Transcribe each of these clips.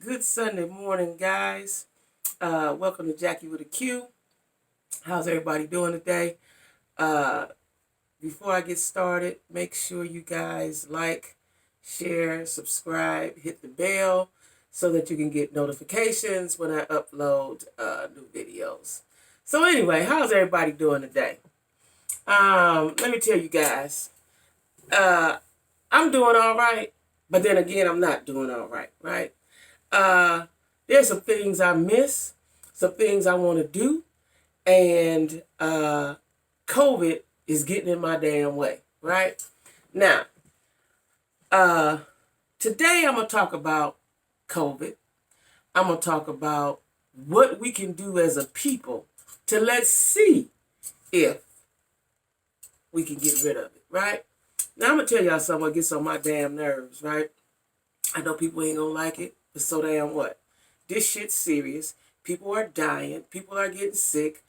Good Sunday morning, guys. Welcome to Jackie with a Q. How's everybody doing today? Uh, Before I get started, make sure you guys like, share, subscribe, hit the bell so that you can get notifications when I upload new videos. So anyway, how's everybody doing today? Let me tell you guys, uh, I'm doing all right, but then again, I'm not doing all right, right? Uh, there's some things I miss, some things I want to do, and COVID is getting in my damn way, right? Now, uh, today I'm going to talk about COVID. I'm going to talk about what we can do as a people to let's see if we can get rid of it, right? Now, I'm going to tell y'all something that gets on my damn nerves, right? I know people ain't going to like it, but so damn what? This shit's serious. People are dying. People are getting sick.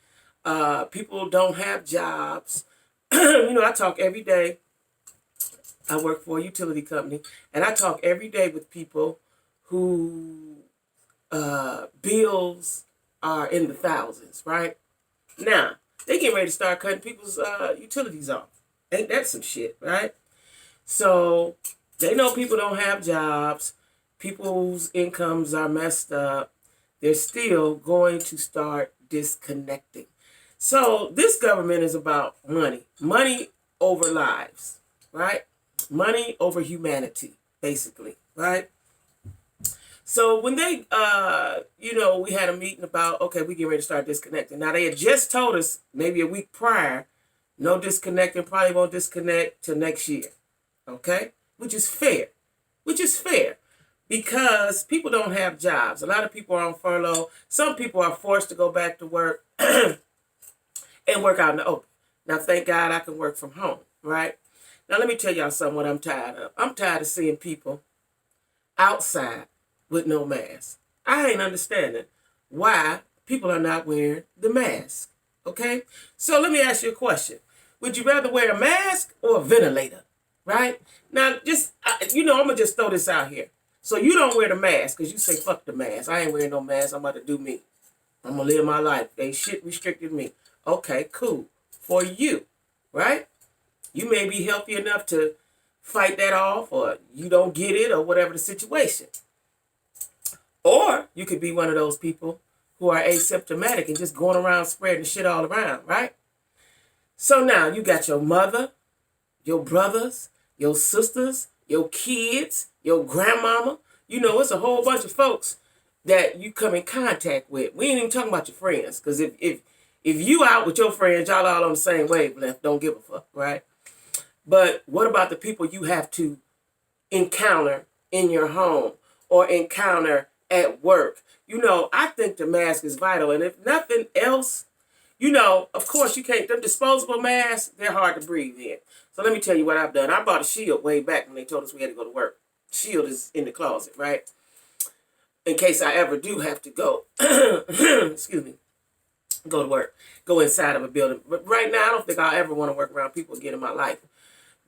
People don't have jobs. I talk every day. I work for a utility company, and I talk every day with people who bills are in the thousands, right? Now, they getting ready to start cutting people's utilities off. Ain't that some shit, right? So they know people don't have jobs. People's incomes are messed up. They're still going to start disconnecting. So this government is about money. Money over lives, right? Money over humanity, basically, right? So when they, we had a meeting about, okay, we get ready to start disconnecting. Now, they had just told us maybe a week prior, no disconnecting, probably won't disconnect till next year, okay? Which is fair, because people don't have jobs. A lot of people are on furlough. Some people are forced to go back to work and work out in the open. Now, thank God I can work from home, right? Now, let me tell y'all something what I'm tired of. I'm tired of seeing people outside with no mask. I ain't understanding why people are not wearing the mask, okay? So let me ask you a question. Would you rather wear a mask or a ventilator, right? Now, I'm going to just throw this out here. So you don't wear the mask because you say, fuck the mask. I ain't wearing no mask. I'm about to do me. I'm going to live my life. They shit restricted me. Okay, cool. For you, right? You may be healthy enough to fight that off, or you don't get it, or whatever the situation. Or you could be one of those people who are asymptomatic and just going around spreading shit all around, right? So now you got your mother, your brothers, your sisters, your kids, your grandmama. It's a whole bunch of folks that you come in contact with. We ain't even talking about your friends, because if you out with your friends, y'all all on the same wavelength, don't give a fuck, right? But what about the people you have to encounter in your home or encounter at work? I think the mask is vital. And if nothing else, of course you can't, them disposable masks, they're hard to breathe in. So let me tell you what I've done. I bought a shield way back when they told us we had to go to work. Shield is in the closet, right? In case I ever do have to go, excuse me, go to work, go inside of a building. But right now, I don't think I'll ever want to work around people again in my life.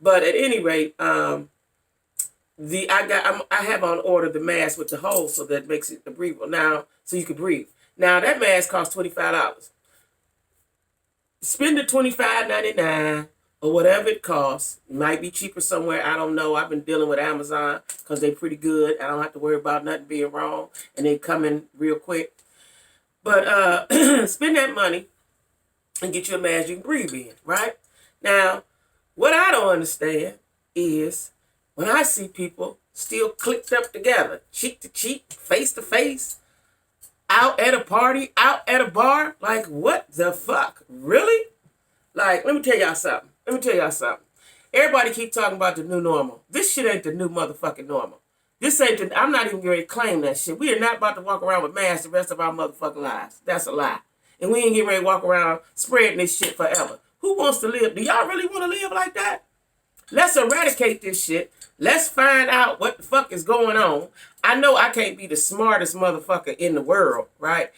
But at any rate, I have on order the mask with the hole so that makes it breathable now, so you can breathe. Now that mask costs $25. Spend the $25.99 or whatever it costs. It might be cheaper somewhere. I don't know. I've been dealing with Amazon because they're pretty good. I don't have to worry about nothing being wrong, and they come in real quick. But spend that money and get you a mask you can breathe in, right? Now, what I don't understand is when I see people still clicked up together, cheek to cheek, face to face, out at a party, out at a bar, like, what the fuck? Really? Like, let me tell y'all something. Everybody keep talking about the new normal. This shit ain't the new motherfucking normal. I'm not even going to claim that shit. We are not about to walk around with masks the rest of our motherfucking lives. That's a lie. And we ain't getting ready to walk around spreading this shit forever. Who wants to live? Do y'all really want to live like that? Let's eradicate this shit. Let's find out what the fuck is going on. I know I can't be the smartest motherfucker in the world, right?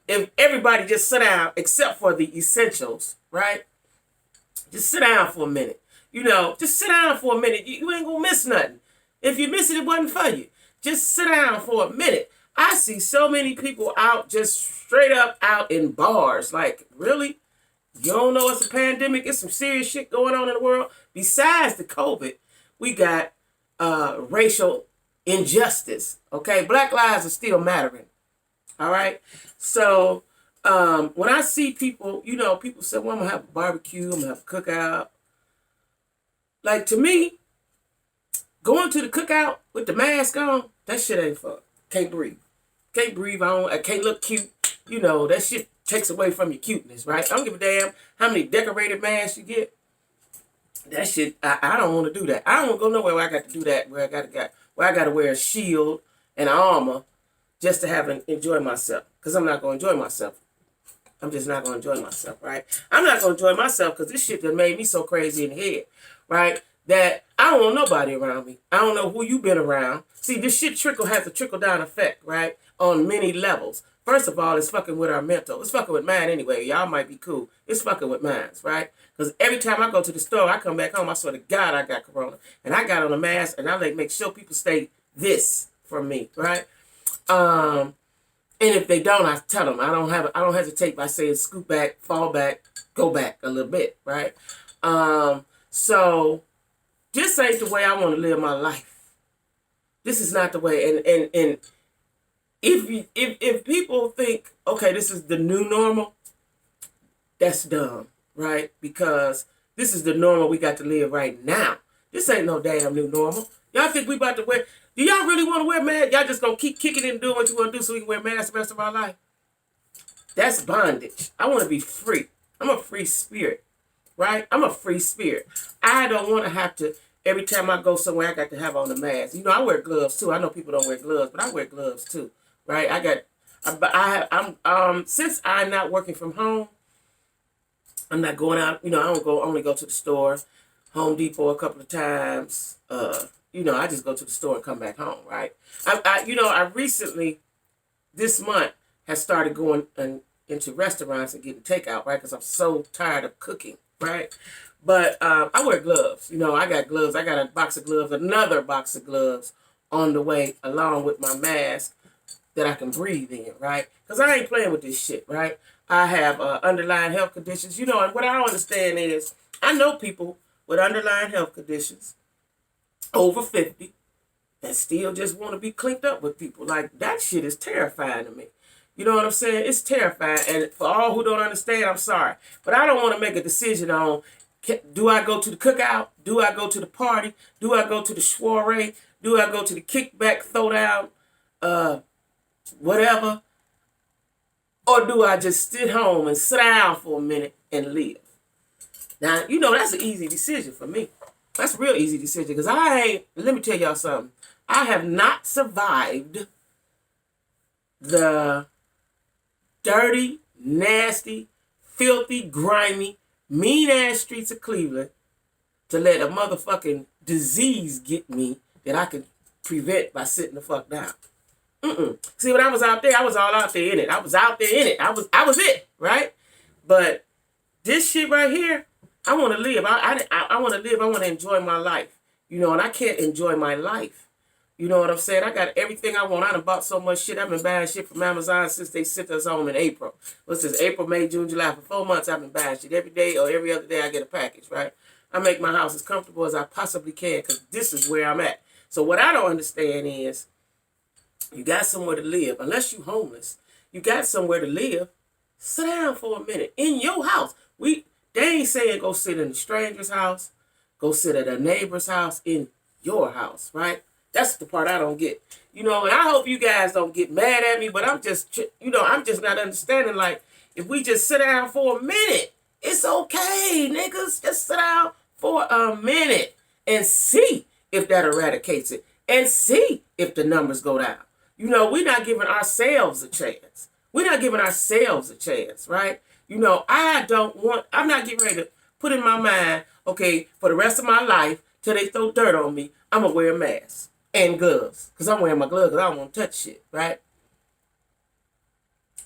If everybody just sit down, except for the essentials, right? Just sit down for a minute. Just sit down for a minute. You ain't gonna miss nothing. If you miss it, it wasn't for you. Just sit down for a minute. I see so many people out, just straight up out in bars. Like, really? You don't know it's a pandemic? It's some serious shit going on in the world. Besides the COVID, we got racial injustice. Okay, Black lives are still mattering. All right. So when I see people, people say, well, I'm gonna have a barbecue, I'm gonna have a cookout. Like, to me, going to the cookout with the mask on, that shit ain't fun. Can't breathe. Can't breathe on. I can't look cute. That shit takes away from your cuteness, right? I don't give a damn how many decorated masks you get. That shit, I don't want to do that. I don't want to go nowhere where I got to do that, where I got to wear a shield and armor just to enjoy myself. Because I'm not going to enjoy myself. I'm just not going to enjoy myself, right? I'm not going to enjoy myself because this shit that made me so crazy in the head, right? That I don't want nobody around me. I don't know who you been around. See, this shit has a trickle-down effect, right? On many levels. First of all, it's fucking with our mental. It's fucking with mine anyway. Y'all might be cool. It's fucking with mine, right? Because every time I go to the store, I come back home, I swear to God I got corona. And I got on a mask, and I make sure people stay this from me, right? And if they don't, I tell them. I don't hesitate by saying scoot back, fall back, go back a little bit, right? So this ain't the way I want to live my life. This is not the way. And if people think, okay, this is the new normal, that's dumb, right? Because this is the normal we got to live right now. This ain't no damn new normal. Y'all think we about to wear? Do y'all really want to wear masks? Y'all just gonna keep kicking it and doing what you want to do so we can wear masks the rest of our life? That's bondage. I want to be free. I'm a free spirit, right? I'm a free spirit. I don't want to have to, every time I go somewhere, I got to have on a mask. I wear gloves too. I know people don't wear gloves, but I wear gloves too, right? Since I'm not working from home, I'm not going out. I only go to the store, Home Depot a couple of times. I just go to the store and come back home, right? I recently, this month, has started going into restaurants and getting takeout, right? Because I'm so tired of cooking, right? But I wear gloves. I got gloves. I got a box of gloves, another box of gloves on the way, along with my mask that I can breathe in, right? Because I ain't playing with this shit, right? I have underlying health conditions, and what I don't understand is, I know people with underlying health conditions, over 50, that still just want to be clinked up with people. Like, that shit is terrifying to me. You know what I'm saying? It's terrifying. And for all who don't understand, I'm sorry. But I don't want to make a decision on, do I go to the cookout? Do I go to the party? Do I go to the soiree? Do I go to the kickback, throwdown, whatever? Or do I just sit home and sit down for a minute and live? Now, that's an easy decision for me. That's a real easy decision because let me tell y'all something. I have not survived the dirty, nasty, filthy, grimy, mean-ass streets of Cleveland to let a motherfucking disease get me that I could prevent by sitting the fuck down. See, when I was out there, I was all out there in it. I was out there in it. I was it, right? But this shit right here, I want to live. I want to live. I want to enjoy my life. And I can't enjoy my life. You know what I'm saying? I got everything I want. I done bought so much shit. I've been buying shit from Amazon since they sent us home in April. What's this? April, May, June, July. For 4 months, I've been buying shit. Every day or every other day, I get a package, right? I make my house as comfortable as I possibly can because this is where I'm at. So what I don't understand is, you got somewhere to live. Unless you homeless, you got somewhere to live. Sit down for a minute in your house. They ain't saying go sit in a stranger's house, go sit at a neighbor's house, in your house, right? That's the part I don't get. And I hope you guys don't get mad at me, but I'm just not understanding. Like, if we just sit down for a minute, it's okay, niggas. Just sit down for a minute and see if that eradicates it and see if the numbers go down. We're not giving ourselves a chance. We're not giving ourselves a chance, right? I'm not getting ready to put in my mind, okay, for the rest of my life, till they throw dirt on me, I'm going to wear a mask and gloves. Because I'm wearing my gloves because I don't want to touch shit, right?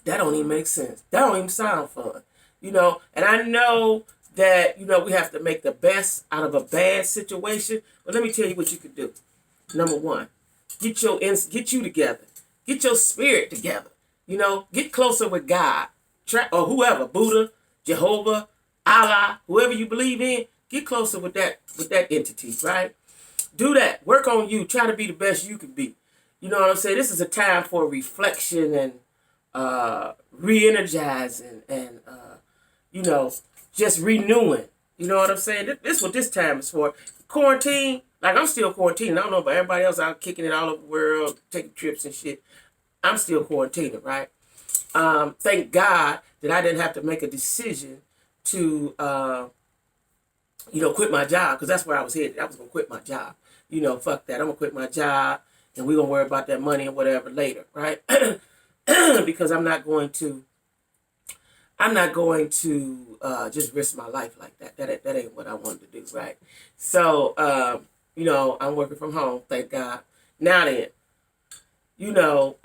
That don't even make sense. That don't even sound fun. And I know that, we have to make the best out of a bad situation. But let me tell you what you can do. Number one, get you together. Get your spirit together. You know, get closer with God. Or whoever, Buddha, Jehovah, Allah, whoever you believe in, get closer with that entity, right? Do that. Work on you. Try to be the best you can be. You know what I'm saying? This is a time for reflection and re-energizing and, you know, just renewing. You know what I'm saying? This is what this time is for. Quarantine, like I'm still quarantining. I don't know about everybody else out kicking it all over the world, taking trips and shit. I'm still quarantining, right? Thank God that I didn't have to make a decision to, you know, quit my job, because that's where I was headed. I was going to quit my job. You know, fuck that. I'm going to quit my job, and we're going to worry about that money and whatever later, right? Because I'm not going to just risk my life like that. That ain't what I wanted to do, right? So, you know, I'm working from home, thank God. Now then, you know,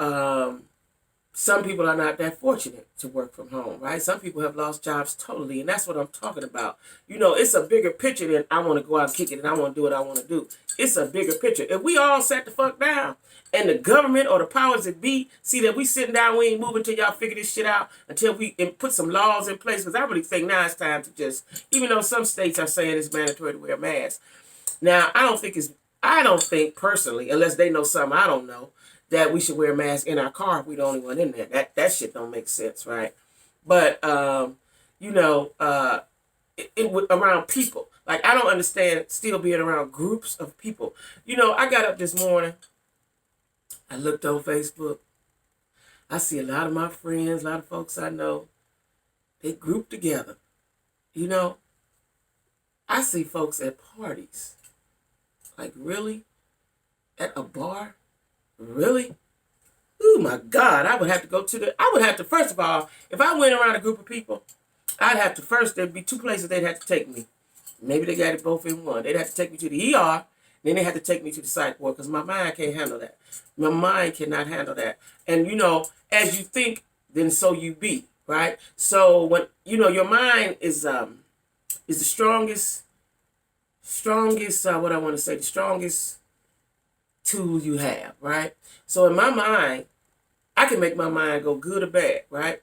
some people are not that fortunate to work from home, right? Some people have lost jobs totally, and that's what I'm talking about. You know, it's a bigger picture than I want to go out and kick it and I want to do what I want to do. It's a bigger picture. If we all sat the fuck down and the government or the powers that be see that we sitting down, we ain't moving until y'all figure this shit out, until we put some laws in place, because I really think now it's time to just, even though some states are saying it's mandatory to wear a mask. Now, I don't think personally, unless they know something I don't know, that we should wear a mask in our car if we're the only one in there. That shit don't make sense, right? But, you know, around people. Like, I don't understand still being around groups of people. You know, I got up this morning. I looked on Facebook. I see a lot of my friends, a lot of folks I know, they group together. You know, I see folks at parties. Like, really? At a bar? Really? Oh my God, I would have to, first of all, if I went around a group of people, there'd be two places they'd have to take me. Maybe they got it both in one. They'd have to take me to the ER, then they have to take me to the psych ward, because my mind can't handle that. My mind cannot handle that. And, you know, as you think, then so you be, right? So when, you know, your mind is the strongest, the strongest tool you have, right? So in my mind, I can make my mind go good or bad, right?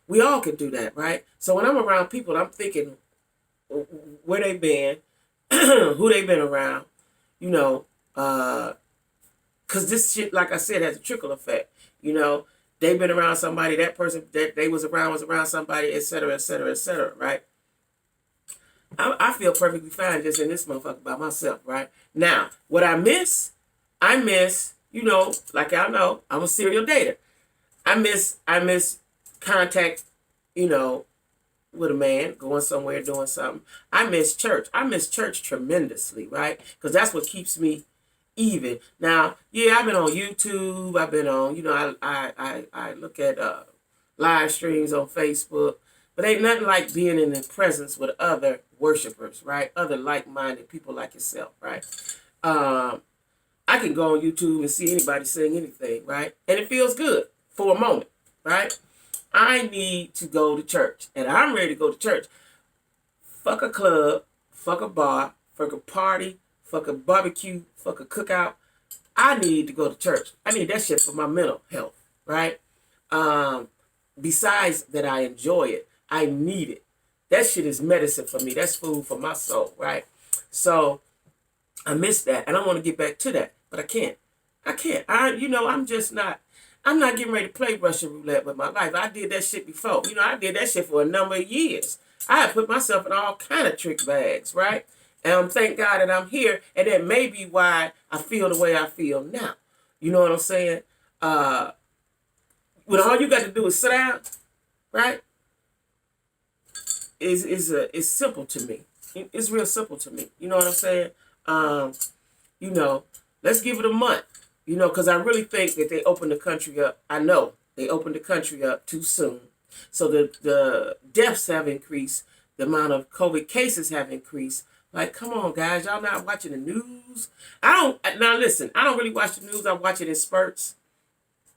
We all can do that, right? So when I'm around people, I'm thinking where they been, who they been around, you know, because this shit, like I said, has a trickle effect. You know, they've been around somebody, that person that they was around somebody, et cetera, et cetera, et cetera, right? I feel perfectly fine just in this motherfucker by myself, right? Now, what I miss, you know, like y'all know, I'm a serial dater. I miss contact, you know, with a man, going somewhere, doing something. I miss church. I miss church tremendously, right? Because that's what keeps me even. Now, yeah, I've been on YouTube. I've been on, you know, I look at live streams on Facebook. But ain't nothing like being in the presence with other worshipers, right? Other like-minded people like yourself, right? I can go on YouTube and see anybody sing anything, right? And it feels good for a moment, right? I need to go to church, and I'm ready to go to church. Fuck a club, fuck a bar, fuck a party, fuck a barbecue, fuck a cookout. I need to go to church. I need that shit for my mental health, right? Besides that I enjoy it, I need it. That shit is medicine for me. That's food for my soul, right? So I miss that, and I want to get back to that, but I can't. I'm not getting ready to play Russian roulette with my life. I did that shit before. You know, I did that shit for a number of years. I have put myself in all kind of trick bags, right? And thank God that I'm here, and that may be why I feel the way I feel now. You know what I'm saying? When all you got to do is sit down, right? Is simple to me. It's real simple to me. You know what I'm saying? You know, let's give it a month. You know, because I really think that they opened the country up. I know they opened the country up too soon. So the deaths have increased. The amount of COVID cases have increased. Like, come on, guys. Y'all not watching the news? Now listen, I don't really watch the news. I watch it in spurts.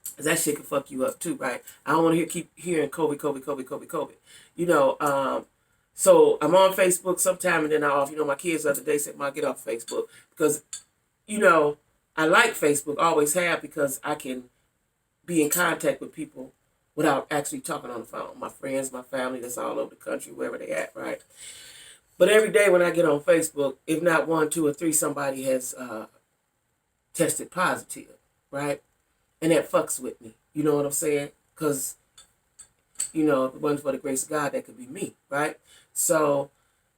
Because that shit can fuck you up too, right? I don't want to keep hearing COVID. You know, so I'm on Facebook sometime and then I'm off. You know, my kids the other day said, "Mom, get off Facebook." Because, you know, I like Facebook, always have, because I can be in contact with people without actually talking on the phone. My friends, my family, that's all over the country, wherever they at, right? But every day when I get on Facebook, if not 1, 2, or 3, somebody has tested positive, right? And that fucks with me. You know what I'm saying? Because, you know, if it wasn't for the grace of God, that could be me, right? So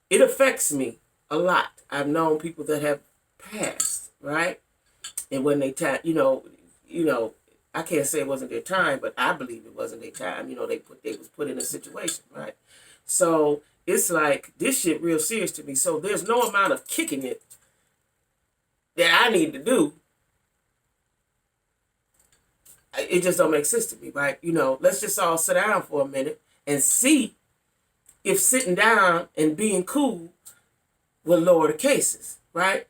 it affects me a lot. I've known people that have passed, right? And when they you know, I can't say it wasn't their time, but I believe it wasn't their time. You know, they was put in a situation, right? So it's like, this shit real serious to me. So there's no amount of kicking it that I need to do. It just don't make sense to me, right? You know, let's just all sit down for a minute and see if sitting down and being cool will lower the cases, right?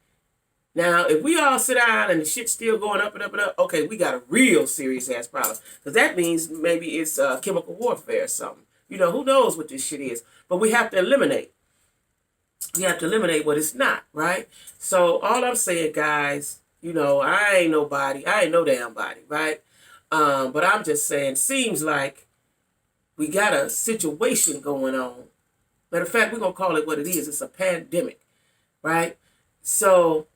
Now, if we all sit down and the shit's still going up and up and up, okay, we got a real serious ass problem. Because that means maybe it's chemical warfare or something. You know, who knows what this shit is. But we have to eliminate. We have to eliminate what it's not, right? So all I'm saying, guys, you know, I ain't nobody. I ain't no damn body, right? But I'm just saying, seems like we got a situation going on. Matter of fact, we're going to call it what it is. It's a pandemic, right? So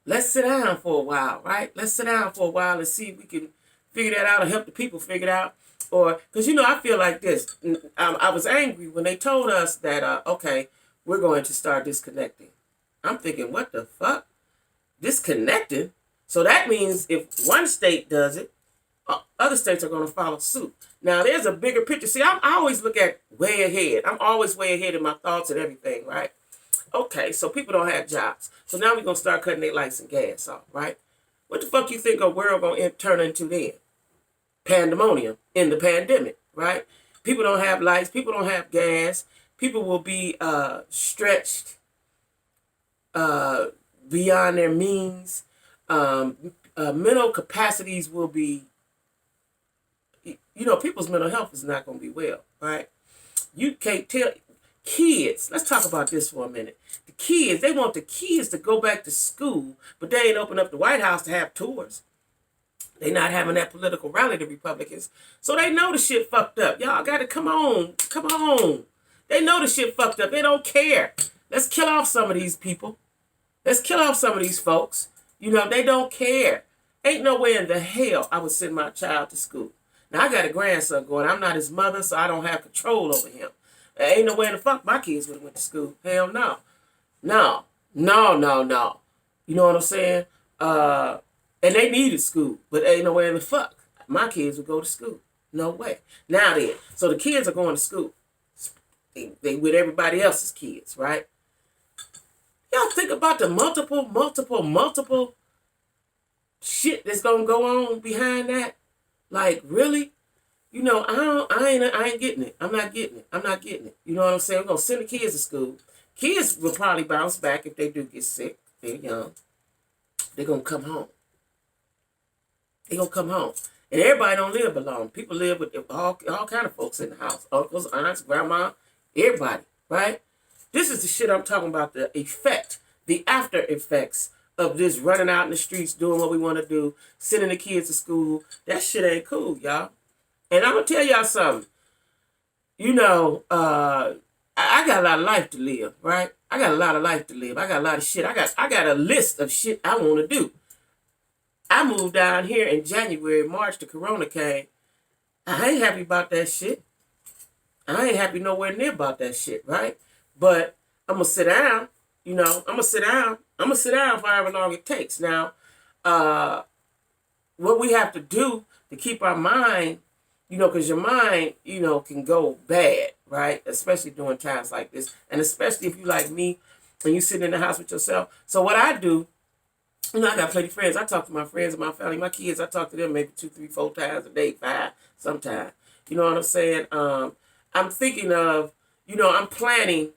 let's sit down for a while, right? Let's sit down for a while and see if we can figure that out or help the people figure it out. Or, because, you know, I feel like this. I was angry when they told us that, okay, we're going to start disconnecting. I'm thinking, what the fuck? Disconnecting? So that means if one state does it, other states are going to follow suit. Now, there's a bigger picture. See, I always look at way ahead. I'm always way ahead in my thoughts and everything, right? Okay, so people don't have jobs. So now we're going to start cutting their lights and gas off, right? What the fuck you think a world going to turn into then? Pandemonium in the pandemic, right? People don't have lights. People don't have gas. People will be stretched beyond their means. Mental capacities will be, you know, people's mental health is not going to be well, right? You can't tell kids. Let's talk about this for a minute. The kids, they want the kids to go back to school, but they ain't open up the White House to have tours. They not having that political rally, the Republicans. So they know the shit fucked up. Y'all got to come on. Come on. They know the shit fucked up. They don't care. Let's kill off some of these people. Let's kill off some of these folks. You know, they don't care. Ain't no way in the hell I would send my child to school. Now, I got a grandson going. I'm not his mother, so I don't have control over him. There ain't no way in the fuck my kids would have went to school. Hell no. No. No, no, no. You know what I'm saying? And they needed school, but ain't no way in the fuck my kids would go to school. No way. Now then, so the kids are going to school. They with everybody else's kids, right? Y'all think about the multiple shit that's gonna go on behind that. Like, really? You know, I ain't getting it. I'm not getting it. You know what I'm saying? We're gonna send the kids to school. Kids will probably bounce back if they do get sick. They're young. They're gonna come home. They're gonna come home. And everybody don't live alone. People live with all kind of folks in the house. Uncles, aunts, grandma, everybody, right? This is the shit I'm talking about, the effect, the after effects of this running out in the streets, doing what we want to do, sending the kids to school. That shit ain't cool, y'all. And I'm going to tell y'all something. You know, I got a lot of life to live, right? I got a lot of life to live. I got a lot of shit. I got a list of shit I want to do. I moved down here in January, March, the corona came. I ain't happy about that shit. I ain't happy nowhere near about that shit, right? But I'm going to sit down, you know. I'm going to sit down for however long it takes. Now, what we have to do to keep our mind, you know, because your mind, you know, can go bad, right? Especially during times like this. And especially if you like me and you sit in the house with yourself. So what I do, you know, I got plenty of friends. I talk to my friends and my family. My kids, I talk to them maybe 2, 3, 4 times a day, 5 sometimes. You know what I'm saying? I'm thinking of, you know, I'm planning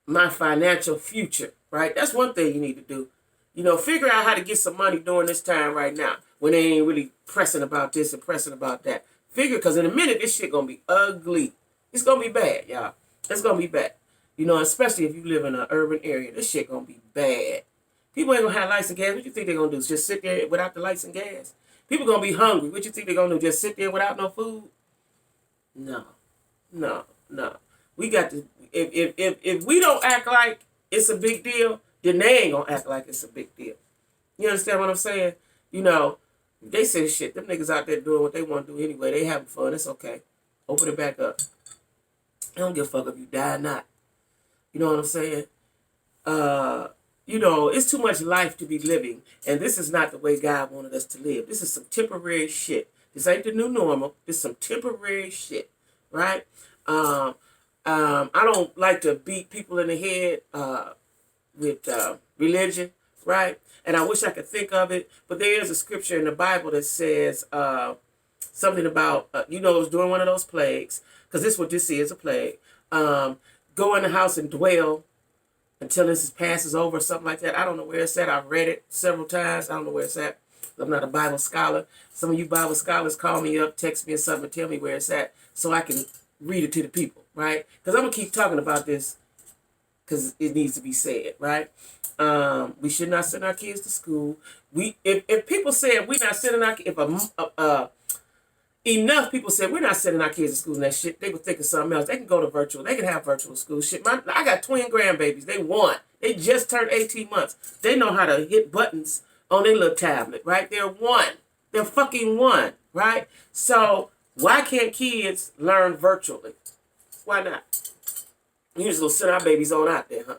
my financial future, right? That's one thing you need to do. You know, figure out how to get some money during this time right now when they ain't really pressing about this and pressing about that. Figure, because in a minute, this shit going to be ugly. It's going to be bad, y'all. It's going to be bad. You know, especially if you live in an urban area, this shit going to be bad. People ain't going to have lights and gas. What you think they're going to do? Just sit there without the lights and gas? People gonna be hungry. What you think they're gonna do? Just sit there without no food? No, no, no. We got to. If we don't act like it's a big deal, then they ain't gonna act like it's a big deal. You understand what I'm saying? You know, they say shit. Them niggas out there doing what they want to do anyway. They having fun. It's okay. Open it back up. I don't give a fuck if you die or not. You know what I'm saying? You know, it's too much life to be living, and this is not the way God wanted us to live. This is some temporary shit. This ain't the new normal. This is some temporary shit, right? I don't like to beat people in the head with religion, right? And I wish I could think of it, but there is a scripture in the Bible that says something about, you know, it was during one of those plagues, because this is what this is, a plague. Go in the house and dwell until this passes over, or something like that. I don't know where it's at. I've read it several times. I don't know where it's at. I'm not a Bible scholar. Some of you Bible scholars call me up, text me or something, and tell me where it's at so I can read it to the people, right? Because I'm going to keep talking about this because it needs to be said, right? We should not send our kids to school. If people said we're not sending our kids, enough people said we're not sending our kids to school and that shit, they would think of something else. They can go to virtual. They can have virtual school. Shit, I got twin grandbabies. They won. They just turned 18 months. They know how to hit buttons on their little tablet, right? They're one. They're fucking one, right? So why can't kids learn virtually? Why not? You just gonna send our babies on out there, huh?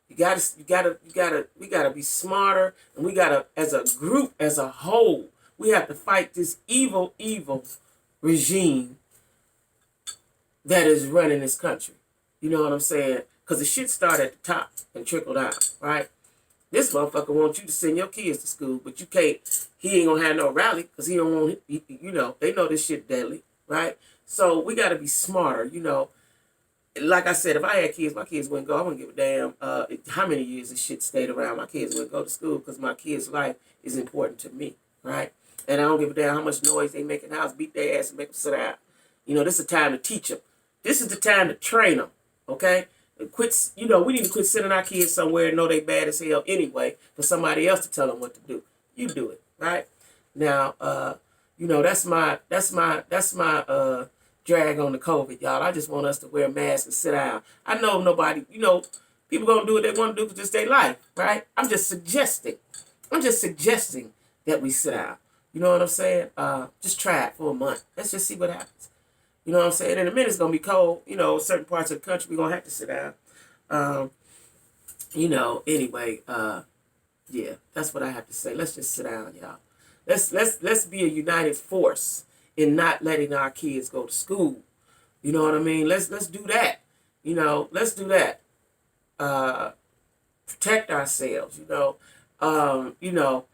We gotta be smarter, and we gotta, as a group, as a whole, we have to fight this evil regime that is running this country. You know what I'm saying? Because the shit started at the top and trickled down, right? This motherfucker wants you to send your kids to school, but you can't. He ain't gonna have no rally because he don't want. You know, they know this shit deadly, right? So we gotta be smarter. You know, like I said, if I had kids, my kids wouldn't go. I wouldn't give a damn how many years this shit stayed around. My kids wouldn't go to school because my kids' life is important to me, right? And I don't give a damn how much noise they make in the house. Beat their ass and make them sit down. You know, this is the time to teach them. This is the time to train them, okay? Quit. You know, we need to quit sending our kids somewhere and know they bad as hell anyway for somebody else to tell them what to do. You do it, right? Now, you know, that's my drag on the COVID, y'all. I just want us to wear masks and sit down. I know nobody, you know, people gonna do what they want to do because it's their life, right? I'm just suggesting that we sit down. You know what I'm saying? Just try it for a month. Let's just see what happens. You know what I'm saying? In a minute, it's going to be cold. You know, certain parts of the country, we're going to have to sit down. You know, anyway, yeah, that's what I have to say. Let's just sit down, y'all. Let's be a united force in not letting our kids go to school. You know what I mean? Let's do that. You know, let's do that. Protect ourselves, you know. You know,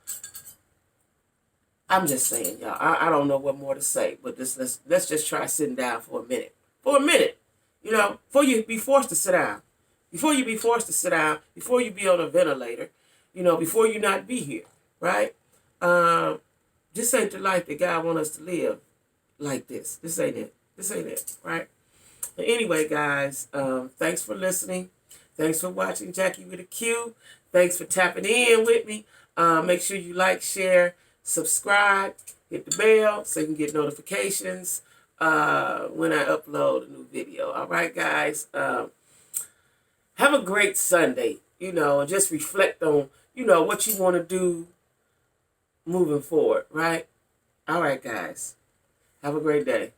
I'm just saying, y'all. I don't know what more to say, but let's just try sitting down for a minute. For a minute, you know, before you be forced to sit down. Before you be forced to sit down, before you be on a ventilator, you know, before you not be here, right? This ain't the life that God wants us to live like this. This ain't it. This ain't it, right? But anyway, guys, thanks for listening. Thanks for watching Jackie with a Q. Thanks for tapping in with me. Make sure you like, share, subscribe, hit the bell so you can get notifications when I upload a new video. All right, guys. Have a great Sunday, you know, and just reflect on, you know, what you want to do moving forward, right? All right, guys. Have a great day.